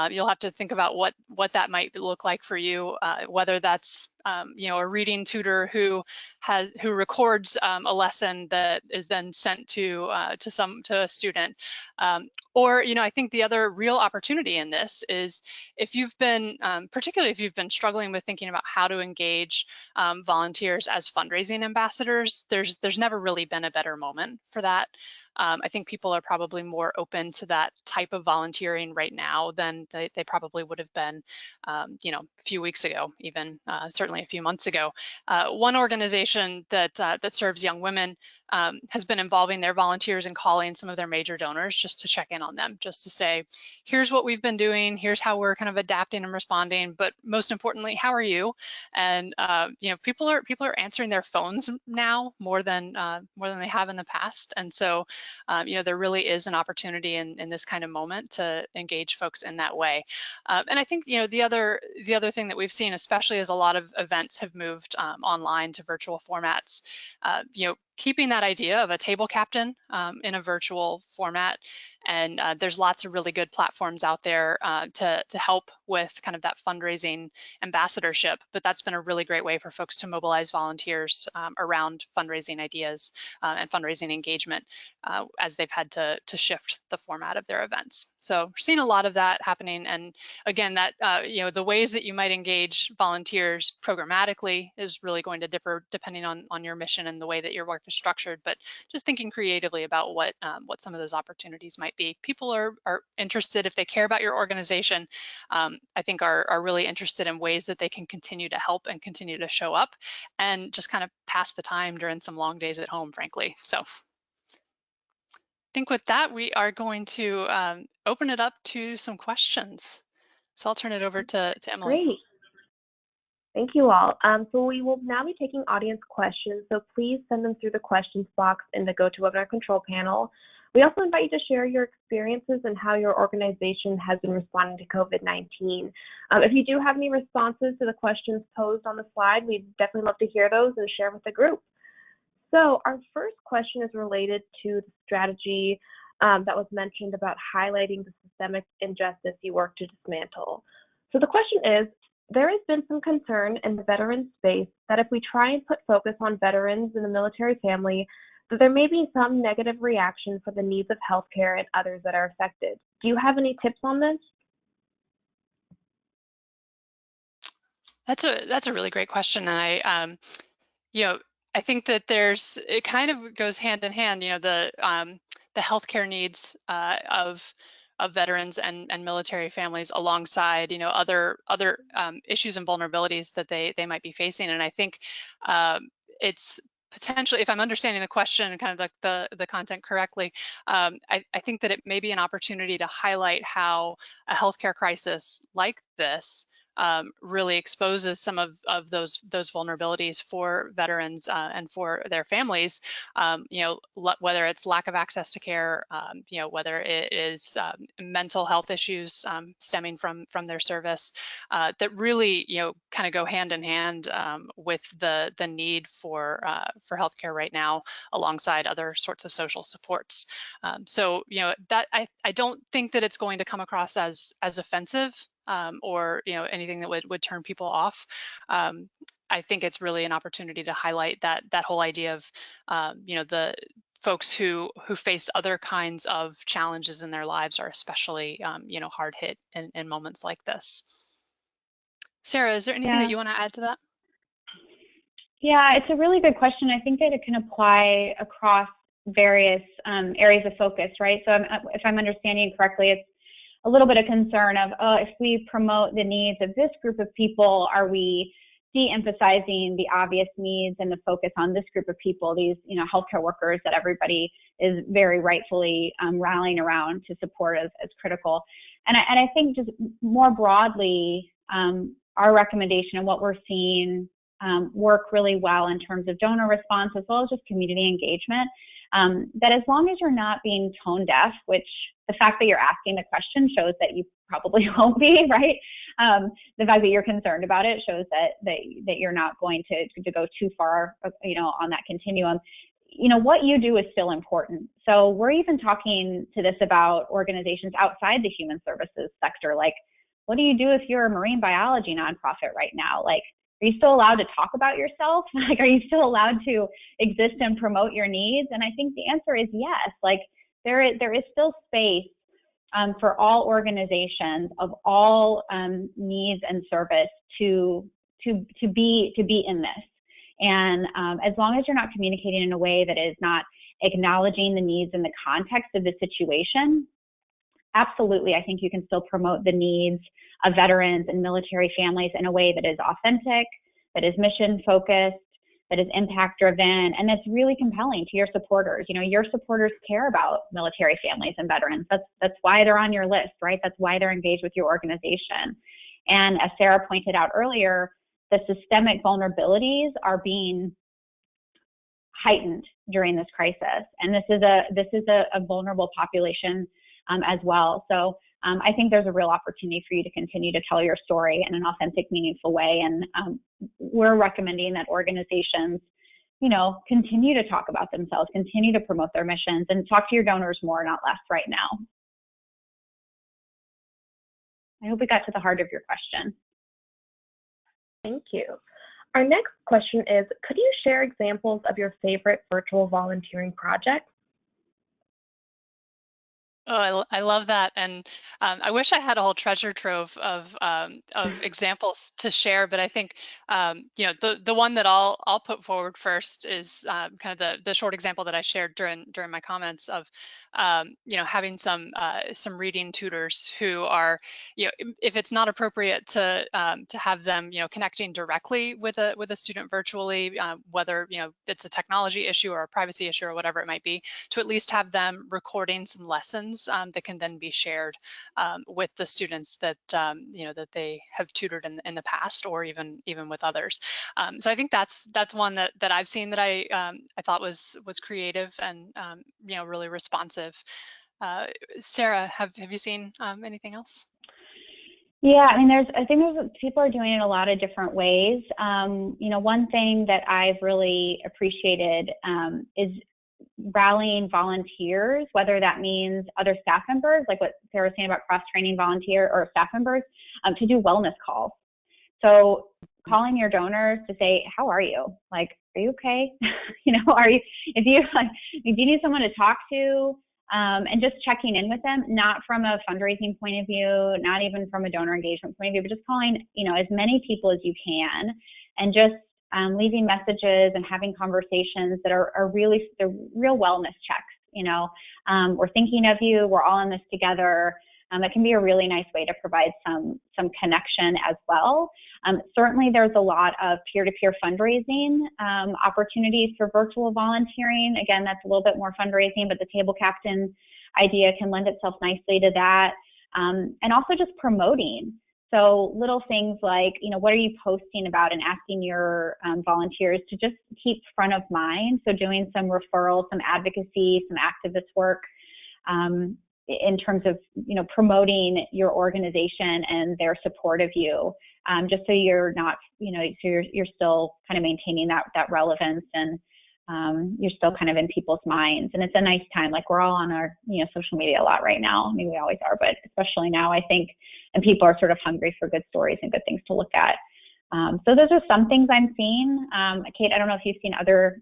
Speaker 2: you'll have to think about what that might look like for you, whether that's a reading tutor who records a lesson that is then sent to a student, or I think the other real opportunity in this is if you've been, particularly if you've been struggling with thinking about how to engage volunteers as fundraising ambassadors, there's never really been a better moment for that. I think people are probably more open to that type of volunteering right now than they probably would have been, a few weeks ago, even certainly a few months ago. One organization that serves young women has been involving their volunteers and calling some of their major donors just to check in on them, just to say, here's what we've been doing, here's how we're kind of adapting and responding, but most importantly, how are you? And people are answering their phones now more than they have in the past, and so there really is an opportunity in this kind of moment to engage folks in that way. And I think the other thing that we've seen, especially as a lot of events have moved online to virtual formats, keeping that idea of a table captain in a virtual format. And there's lots of really good platforms out there to help with kind of that fundraising ambassadorship. But that's been a really great way for folks to mobilize volunteers around fundraising ideas and fundraising engagement as they've had to shift the format of their events. So we're seeing a lot of that happening. And again, that the ways that you might engage volunteers programmatically is really going to differ depending on your mission and the way that your work is structured. But just thinking creatively about what some of those opportunities might be. People are interested, if they care about your organization, I think are really interested in ways that they can continue to help and continue to show up and just kind of pass the time during some long days at home, frankly. So I think with that, we are going to open it up to some questions. So I'll turn it over to Emily.
Speaker 1: Great. Thank you all. So we will now be taking audience questions, so please send them through the questions box in the GoToWebinar control panel. We also invite you to share your experiences and how your organization has been responding to COVID-19. If you do have any responses to the questions posed on the slide, we'd definitely love to hear those and share with the group. So our first question is related to the strategy that was mentioned about highlighting the systemic injustice you work to dismantle. So the question is, there has been some concern in the veteran space that if we try and put focus on veterans and the military family, that there may be some negative reaction for the needs of healthcare and others that are affected. Do you have any tips on this?
Speaker 2: That's a really great question, and I think that it kind of goes hand in hand. The healthcare needs of veterans and military families alongside other issues and vulnerabilities that they might be facing. And I think it's potentially, if I'm understanding the question and kind of the content correctly, I think that it may be an opportunity to highlight how a healthcare crisis like this really exposes some of those vulnerabilities for veterans and for their families. Whether it's lack of access to care, whether it is mental health issues stemming from their service, that really kind of go hand in hand with the need for healthcare right now, alongside other sorts of social supports. So that I don't think that it's going to come across as offensive. Or anything that would turn people off. I think it's really an opportunity to highlight that whole idea of the folks who face other kinds of challenges in their lives are especially, hard hit in moments like this. Sarah, is there anything that you want to add to that?
Speaker 4: Yeah, it's a really good question. I think that it can apply across various areas of focus, right? So if I'm understanding correctly, it's a little bit of concern of, if we promote the needs of this group of people, are we de-emphasizing the obvious needs and the focus on this group of people, these, healthcare workers that everybody is very rightfully rallying around to support as critical. And I think just more broadly, our recommendation and what we're seeing work really well in terms of donor response as well as just community engagement, that as long as you're not being tone deaf, which the fact that you're asking the question shows that you probably won't be, right? The fact that you're concerned about it shows that you're not going to go too far, on that continuum. What you do is still important. So we're even talking to this about organizations outside the human services sector. Like, what do you do if you're a marine biology nonprofit right now? Like, are you still allowed to talk about yourself? Like, are you still allowed to exist and promote your needs? And I think the answer is yes. Like, there is still space for all organizations of all needs and service to be in this. And as long as you're not communicating in a way that is not acknowledging the needs and the context of the situation, absolutely, I think you can still promote the needs of veterans and military families in a way that is authentic, that is mission focused, that is impact driven, and that's really compelling to your supporters. Your supporters care about military families and veterans. That's why they're on your list, right? That's why they're engaged with your organization. And as Sarah pointed out earlier, the systemic vulnerabilities are being heightened during this crisis, and this is a vulnerable population as well. So I think there's a real opportunity for you to continue to tell your story in an authentic, meaningful way. And we're recommending that organizations, continue to talk about themselves, continue to promote their missions, and talk to your donors more, not less right now. I hope we got to the heart of your question.
Speaker 1: Thank you. Our next question is, could you share examples of your favorite virtual volunteering projects?
Speaker 2: Oh, I love that, and I wish I had a whole treasure trove of examples to share. But I think the one that I'll put forward first is kind of the short example that I shared during my comments of having some reading tutors who are, if it's not appropriate to have them connecting directly with a student virtually, whether it's a technology issue or a privacy issue or whatever it might be, to at least have them recording some lessons that can then be shared with the students that that they have tutored in the past, or even with others. So I think that's one that I've seen that I thought was creative and really responsive. Sarah, have you seen anything else?
Speaker 4: Yeah, I think people are doing it in a lot of different ways. One thing that I've really appreciated is rallying volunteers, whether that means other staff members, like what Sarah was saying about cross-training volunteer or staff members, to do wellness calls. So calling your donors to say, how are you? Like, are you okay? Do you need someone to talk to? And just checking in with them, not from a fundraising point of view, not even from a donor engagement point of view, but just calling, as many people as you can, and just leaving messages and having conversations that are really the real wellness checks. We're thinking of you. We're all in this together. It can be a really nice way to provide some connection as well. Certainly, there's a lot of peer-to-peer fundraising opportunities for virtual volunteering. Again, that's a little bit more fundraising, but the table captain idea can lend itself nicely to that. And also just promoting. So little things like, what are you posting about, and asking your volunteers to just keep front of mind. So doing some referrals, some advocacy, some activist work in terms of, promoting your organization and their support of you, just so you're not, so you're still kind of maintaining that relevance, and you're still kind of in people's minds. And it's a nice time. Like, we're all on our, social media a lot right now. I mean, we always are, but especially now, I think, and people are sort of hungry for good stories and good things to look at. So those are some things I'm seeing. Kate, I don't know if you've seen other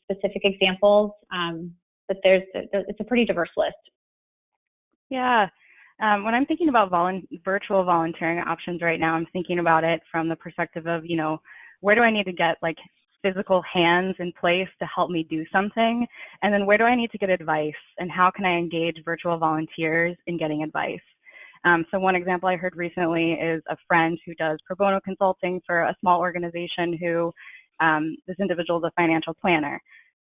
Speaker 4: specific examples. but it's a pretty diverse list.
Speaker 3: Yeah. When I'm thinking about virtual volunteering options right now, I'm thinking about it from the perspective of, where do I need to get like physical hands in place to help me do something? And then where do I need to get advice? And how can I engage virtual volunteers in getting advice? So one example I heard recently is a friend who does pro bono consulting for a small organization who this individual is a financial planner.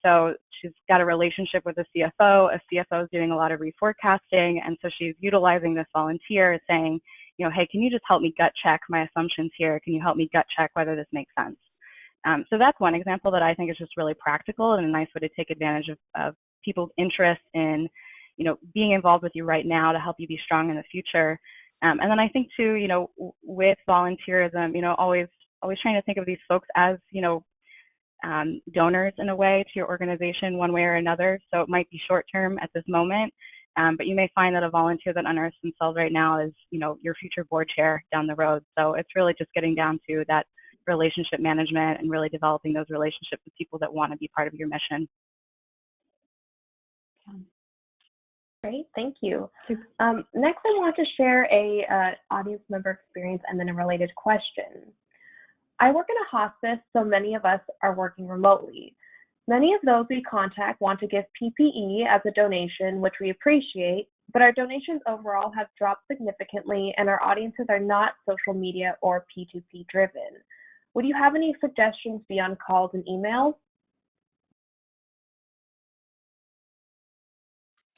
Speaker 3: So she's got a relationship with a CFO. A CFO is doing a lot of reforecasting, and so she's utilizing this volunteer saying, hey, can you just help me gut check my assumptions here? Can you help me gut check whether this makes sense? So that's one example that I think is just really practical and a nice way to take advantage of people's interest in, being involved with you right now to help you be strong in the future. And then I think too, with volunteerism, always trying to think of these folks as, donors in a way to your organization one way or another. So it might be short term at this moment, but you may find that a volunteer that unearths themselves right now is, your future board chair down the road. So it's really just getting down to that relationship management and really developing those relationships with people that want to be part of your mission.
Speaker 1: Great, thank you. Next, I want to share a audience member experience and then a related question. I work in a hospice, so many of us are working remotely. Many of those we contact want to give PPE as a donation, which we appreciate, but our donations overall have dropped significantly and our audiences are not social media or P2P driven. Would you have any suggestions beyond calls and emails?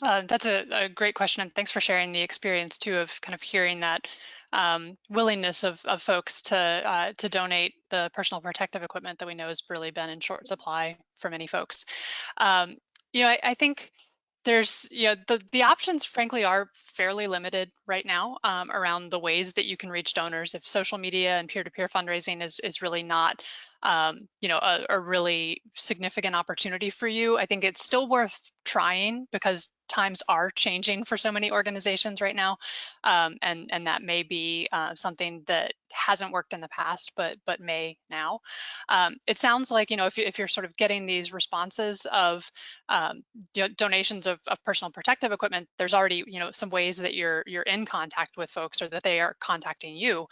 Speaker 2: That's a great question, and thanks for sharing the experience too of kind of hearing that willingness of folks to donate the personal protective equipment that we know has really been in short supply for many folks. I think there's, the options frankly are fairly limited right now around the ways that you can reach donors. If social media and peer-to-peer fundraising is really not, a really significant opportunity for you, I think it's still worth trying because times are changing for so many organizations right now, and that may be something that hasn't worked in the past, but may now. It sounds like if you're sort of getting these responses of donations of personal protective equipment, there's already some ways that you're in contact with folks or that they are contacting you.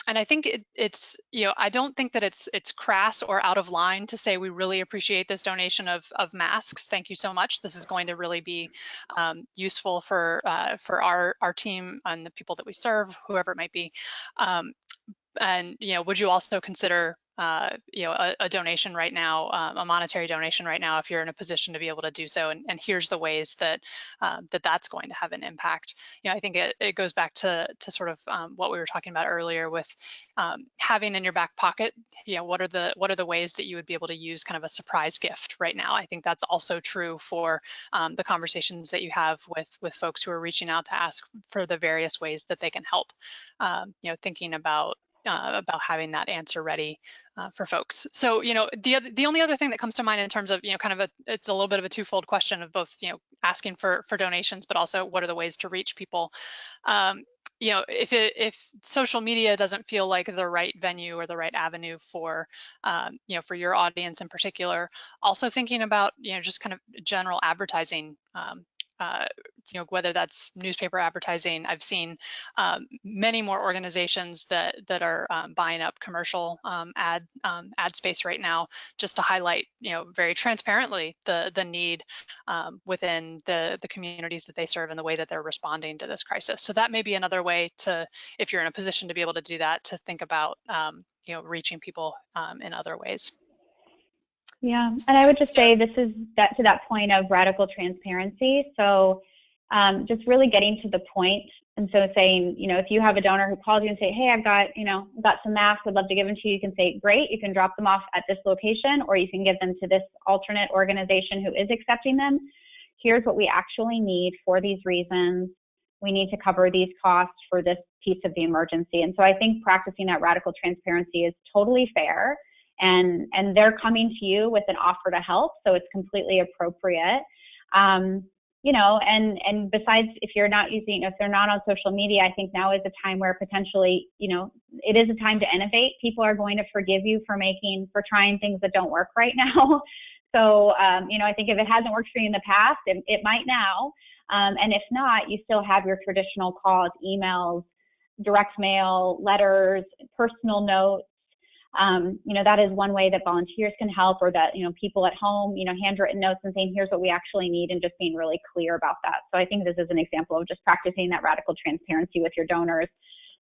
Speaker 2: And I think it's I don't think that it's crass or out of line to say we really appreciate this donation of masks. Thank you so much. This is going to really be useful for our team and the people that we serve, whoever it might be. And would you also consider a donation right now, a monetary donation right now, if you're in a position to be able to do so? And here's the ways that that's going to have an impact. I think it goes back to sort of what we were talking about earlier with having in your back pocket, what are the ways that you would be able to use kind of a surprise gift right now. I think that's also true for the conversations that you have with folks who are reaching out to ask for the various ways that they can help. Thinking about having that answer ready for folks. So, the only other thing that comes to mind in terms of, it's a little bit of a twofold question of both, asking for donations, but also what are the ways to reach people. If social media doesn't feel like the right venue or the right avenue for, for your audience in particular, also thinking about, just kind of general advertising, whether that's newspaper advertising. I've seen many more organizations that are buying up commercial ad space right now, just to highlight, very transparently the need within the communities that they serve and the way that they're responding to this crisis. So that may be another way to, if you're in a position to be able to do that, to think about reaching people in other ways.
Speaker 4: Yeah, and I would just say this is to that point of radical transparency. So just really getting to the point. And so saying, if you have a donor who calls you and say, hey, I've got some masks, I'd love to give them to you. You can say, great, you can drop them off at this location, or you can give them to this alternate organization who is accepting them. Here's what we actually need for these reasons. We need to cover these costs for this piece of the emergency. And so I think practicing that radical transparency is totally fair. And they're coming to you with an offer to help, so it's completely appropriate. And besides, if they're not on social media, I think now is a time where potentially, it is a time to innovate. People are going to forgive you for trying things that don't work right now. So, I think if it hasn't worked for you in the past, it might now. And if not, you still have your traditional calls, emails, direct mail, letters, personal notes. That is one way that volunteers can help, or that, people at home, handwritten notes and saying, here's what we actually need, and just being really clear about that. So I think this is an example of just practicing that radical transparency with your donors.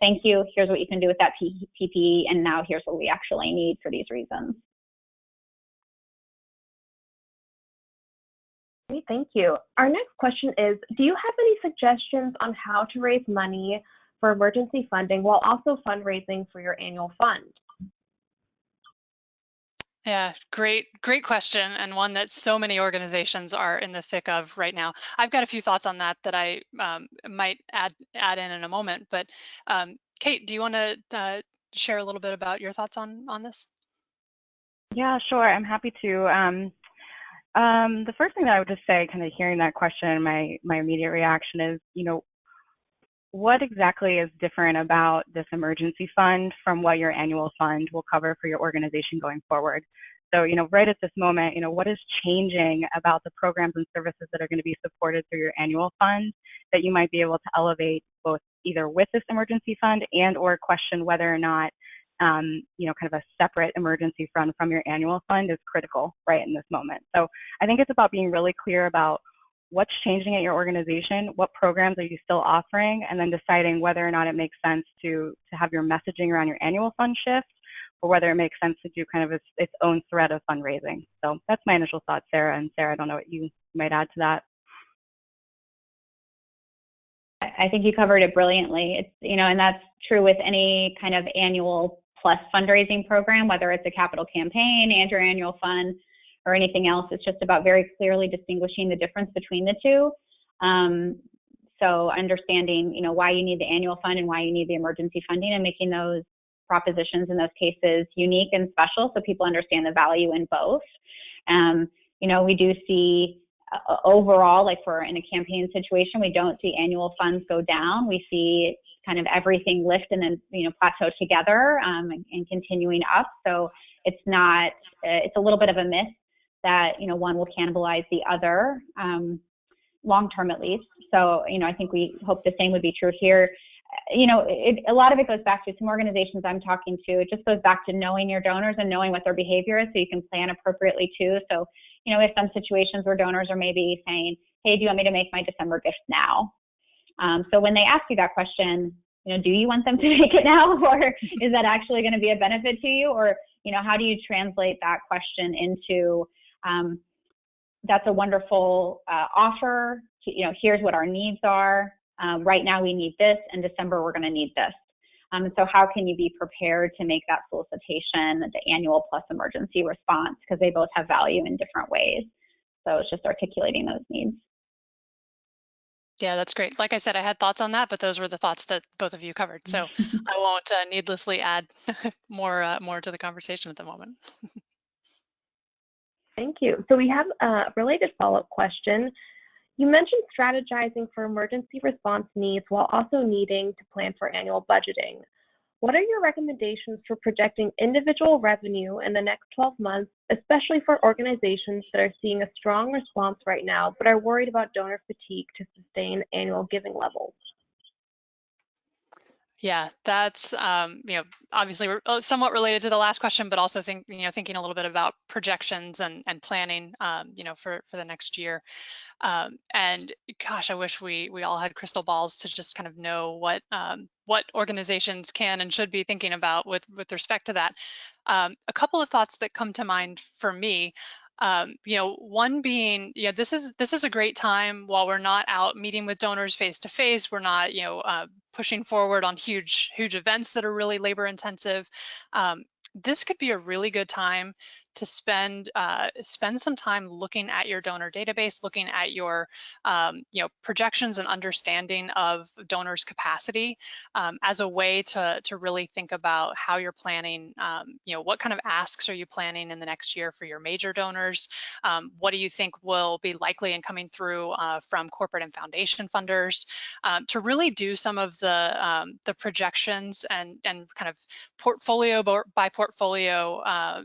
Speaker 4: Thank you. Here's what you can do with that PPE. And now here's what we actually need for these reasons.
Speaker 1: Great, thank you. Our next question is, do you have any suggestions on how to raise money for emergency funding while also fundraising for your annual fund?
Speaker 2: Yeah, great question, and one that so many organizations are in the thick of right now. I've got a few thoughts on that I might add in a moment, but Kate, do you want to share a little bit about your thoughts on this?
Speaker 3: Yeah, sure. I'm happy to. The first thing that I would just say, kind of hearing that question, my immediate reaction is, what exactly is different about this emergency fund from what your annual fund will cover for your organization going forward? So, right at this moment, what is changing about the programs and services that are going to be supported through your annual fund that you might be able to elevate both either with this emergency fund and or question whether or not, kind of a separate emergency fund from your annual fund is critical right in this moment. So I think it's about being really clear about what's changing at your organization, what programs are you still offering, and then deciding whether or not it makes sense to have your messaging around your annual fund shift, or whether it makes sense to do kind of its own thread of fundraising. So that's my initial thoughts, Sarah. And Sarah, I don't know what you might add to that.
Speaker 4: I think you covered it brilliantly. It's, and that's true with any kind of annual plus fundraising program, whether it's a capital campaign and your annual fund or anything else. It's just about very clearly distinguishing the difference between the two. So understanding, why you need the annual fund and why you need the emergency funding, and making those propositions in those cases unique and special so people understand the value in both. We do see overall, like for in a campaign situation, we don't see annual funds go down. We see kind of everything lift and then, plateau together and continuing up. So it's not, it's a little bit of a myth that, one will cannibalize the other, long term at least. So, I think we hope the same would be true here. A lot of it goes back to some organizations I'm talking to. It just goes back to knowing your donors and knowing what their behavior is so you can plan appropriately too. So, if some situations where donors are maybe saying, hey, do you want me to make my December gift now? So when they ask you that question, do you want them to make it now, or is that actually going to be a benefit to you? Or, how do you translate that question into, that's a wonderful offer, to, here's what our needs are. Right now we need this, in December we're going to need this. And so how can you be prepared to make that solicitation the annual plus emergency response, because they both have value in different ways. So it's just articulating those needs.
Speaker 2: Yeah, that's great. Like I said, I had thoughts on that, but those were the thoughts that both of you covered. So I won't needlessly add more to the conversation at the moment.
Speaker 1: Thank you. So we have a related follow-up question. You mentioned strategizing for emergency response needs while also needing to plan for annual budgeting. What are your recommendations for projecting individual revenue in the next 12 months, especially for organizations that are seeing a strong response right now, but are worried about donor fatigue to sustain annual giving levels?
Speaker 2: Yeah, that's obviously somewhat related to the last question, but also thinking a little bit about projections and planning, for the next year. And gosh, I wish we all had crystal balls to just kind of know what organizations can and should be thinking about with respect to that. A couple of thoughts that come to mind for me. One being, this is a great time while we're not out meeting with donors face to face. We're not, pushing forward on huge events that are really labor intensive. This could be a really good time to spend some time looking at your donor database, looking at your projections and understanding of donors' capacity as a way to really think about how you're planning. What kind of asks are you planning in the next year for your major donors? What do you think will be likely in coming through from corporate and foundation funders? To really do some of the projections and kind of portfolio by portfolio portfolio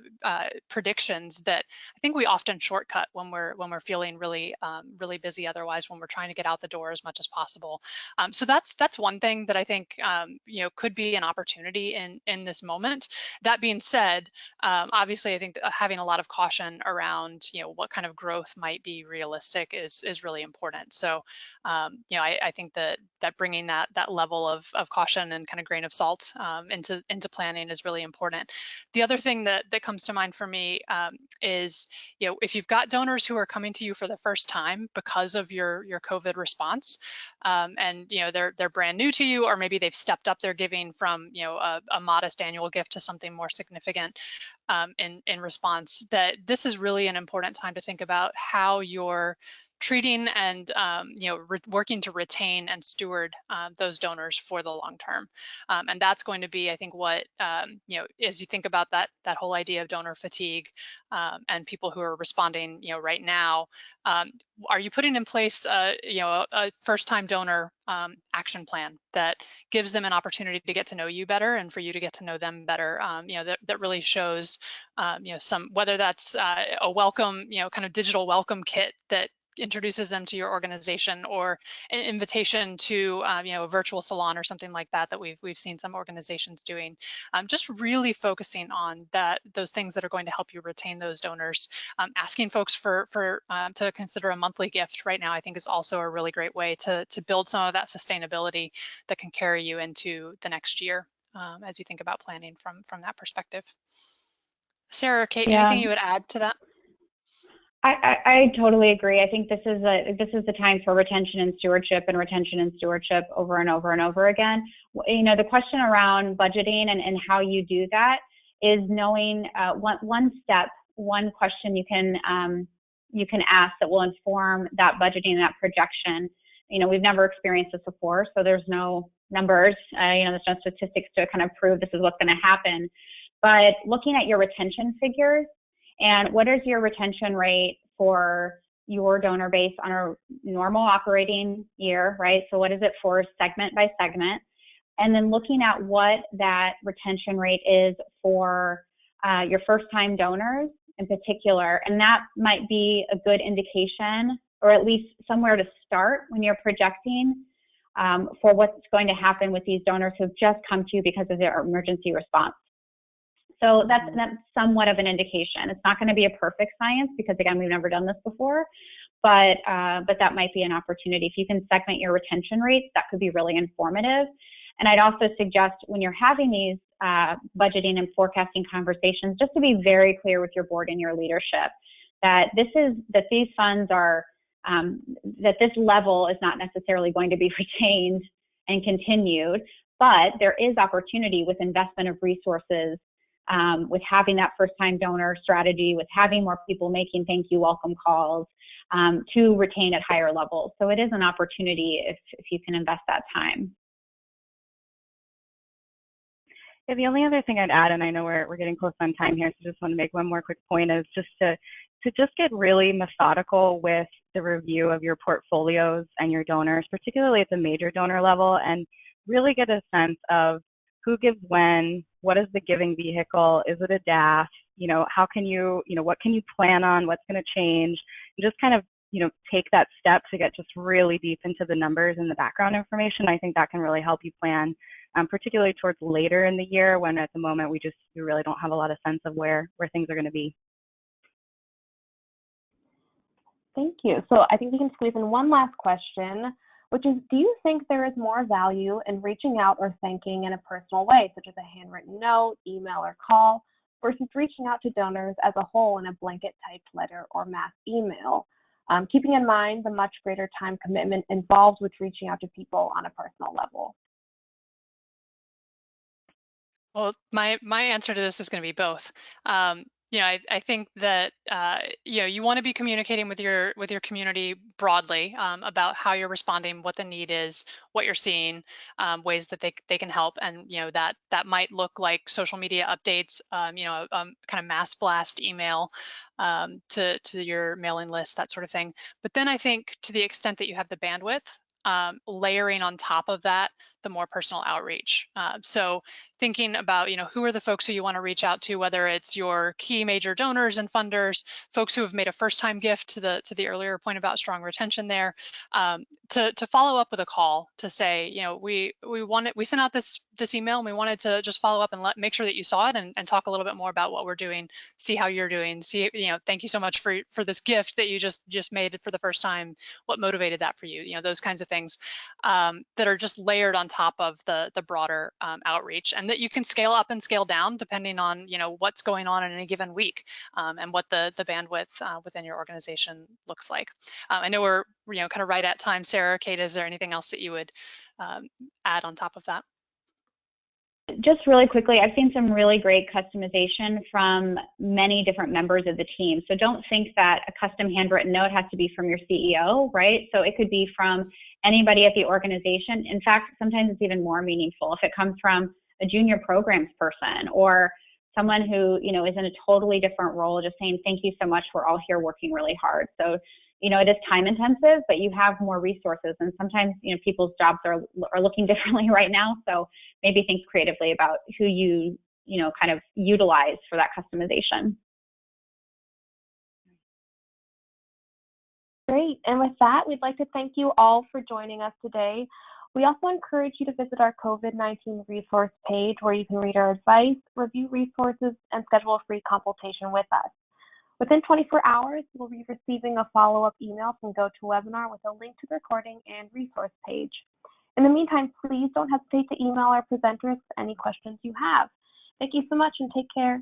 Speaker 2: predictions that I think we often shortcut when we're feeling really really busy otherwise, when we're trying to get out the door as much as possible. So that's one thing that I think could be an opportunity in this moment. That being said, obviously I think having a lot of caution around what kind of growth might be realistic is really important. So I think that bringing that level of caution and kind of grain of salt into planning is really important. The other thing that comes to mind for me is if you've got donors who are coming to you for the first time because of your COVID response, and they're brand new to you, or maybe they've stepped up their giving from a modest annual gift to something more significant in response, that this is really an important time to think about how you're treating and working to retain and steward those donors for the long term. And that's going to be, I think, what as you think about that whole idea of donor fatigue and people who are responding right now, are you putting in place a first-time donor action plan that gives them an opportunity to get to know you better and for you to get to know them better? That really shows whether that's a welcome, kind of digital welcome kit that introduces them to your organization, or an invitation to a virtual salon or something like that we've seen some organizations doing. Just really focusing on those things that are going to help you retain those donors. Asking folks to consider a monthly gift right now, I think, is also a really great way to build some of that sustainability that can carry you into the next year as you think about planning from that perspective. Sarah or Kate, anything you would add to that?
Speaker 4: I totally agree. I think this is the time for retention and stewardship over and over and over again. The question around budgeting and how you do that is knowing one question you can ask that will inform that budgeting and that projection. We've never experienced this before, so there's no numbers, there's no statistics to kind of prove this is what's going to happen. But looking at your retention figures, and what is your retention rate for your donor base on a normal operating year, right? So what is it for segment by segment? And then looking at what that retention rate is for your first-time donors in particular. And that might be a good indication, or at least somewhere to start when you're projecting for what's going to happen with these donors who've just come to you because of their emergency response. So that's somewhat of an indication. It's not going to be a perfect science because, again, we've never done this before, but that might be an opportunity. If you can segment your retention rates, that could be really informative. And I'd also suggest when you're having these budgeting and forecasting conversations, just to be very clear with your board and your leadership that these funds are, that this level is not necessarily going to be retained and continued, but there is opportunity with investment of resources, with having that first-time donor strategy, with having more people making thank you welcome calls to retain at higher levels. So it is an opportunity if you can invest that time.
Speaker 3: Yeah, the only other thing I'd add, and I know we're getting close on time here, so just want to make one more quick point, is just to just get really methodical with the review of your portfolios and your donors, particularly at the major donor level, and really get a sense of who gives when, what is the giving vehicle, is it a DAF, how can you, what can you plan on, what's going to change, and just kind of, take that step to get just really deep into the numbers and the background information. I think that can really help you plan, particularly towards later in the year when at the moment we really don't have a lot of sense of where things are going to be.
Speaker 1: Thank you. So I think we can squeeze in one last question, which is, do you think there is more value in reaching out or thanking in a personal way, such as a handwritten note, email, or call, versus reaching out to donors as a whole in a blanket typed letter or mass email, keeping in mind the much greater time commitment involved with reaching out to people on a personal level?
Speaker 2: Well, my answer to this is going to be both. I think that you want to be communicating with your community broadly about how you're responding, what the need is, what you're seeing, ways that they can help, and that might look like social media updates, kind of mass blast email to your mailing list, that sort of thing. But then I think to the extent that you have the bandwidth, layering on top of that the more personal outreach. So thinking about, who are the folks who you want to reach out to, whether it's your key major donors and funders, folks who have made a first-time gift, to the earlier point about strong retention there, to follow up with a call to say, we sent out this email and we wanted to just follow up and make sure that you saw it and talk a little bit more about what we're doing, see how you're doing, thank you so much for this gift that you just made for the first time. What motivated that for you? Those kinds of things that are just layered on top of the broader outreach, and that you can scale up and scale down depending on what's going on in any given week, and what the bandwidth within your organization looks like. I know we're kind of right at time. Sarah, Kate, is there anything else that you would add on top of that?
Speaker 4: Just really quickly, I've seen some really great customization from many different members of the team. So don't think that a custom handwritten note has to be from your CEO, right? So it could be from anybody at the organization. In fact, sometimes it's even more meaningful if it comes from a junior programs person or someone who, is in a totally different role, just saying, thank you so much. We're all here working really hard. So, it is time intensive, but you have more resources. And sometimes, people's jobs are looking differently right now. So maybe think creatively about who you, kind of utilize for that customization.
Speaker 1: Great. And with that, we'd like to thank you all for joining us today. We also encourage you to visit our COVID-19 resource page where you can read our advice, review resources, and schedule a free consultation with us. Within 24 hours, we'll be receiving a follow-up email from GoToWebinar with a link to the recording and resource page. In the meantime, please don't hesitate to email our presenters with any questions you have. Thank you so much and take care.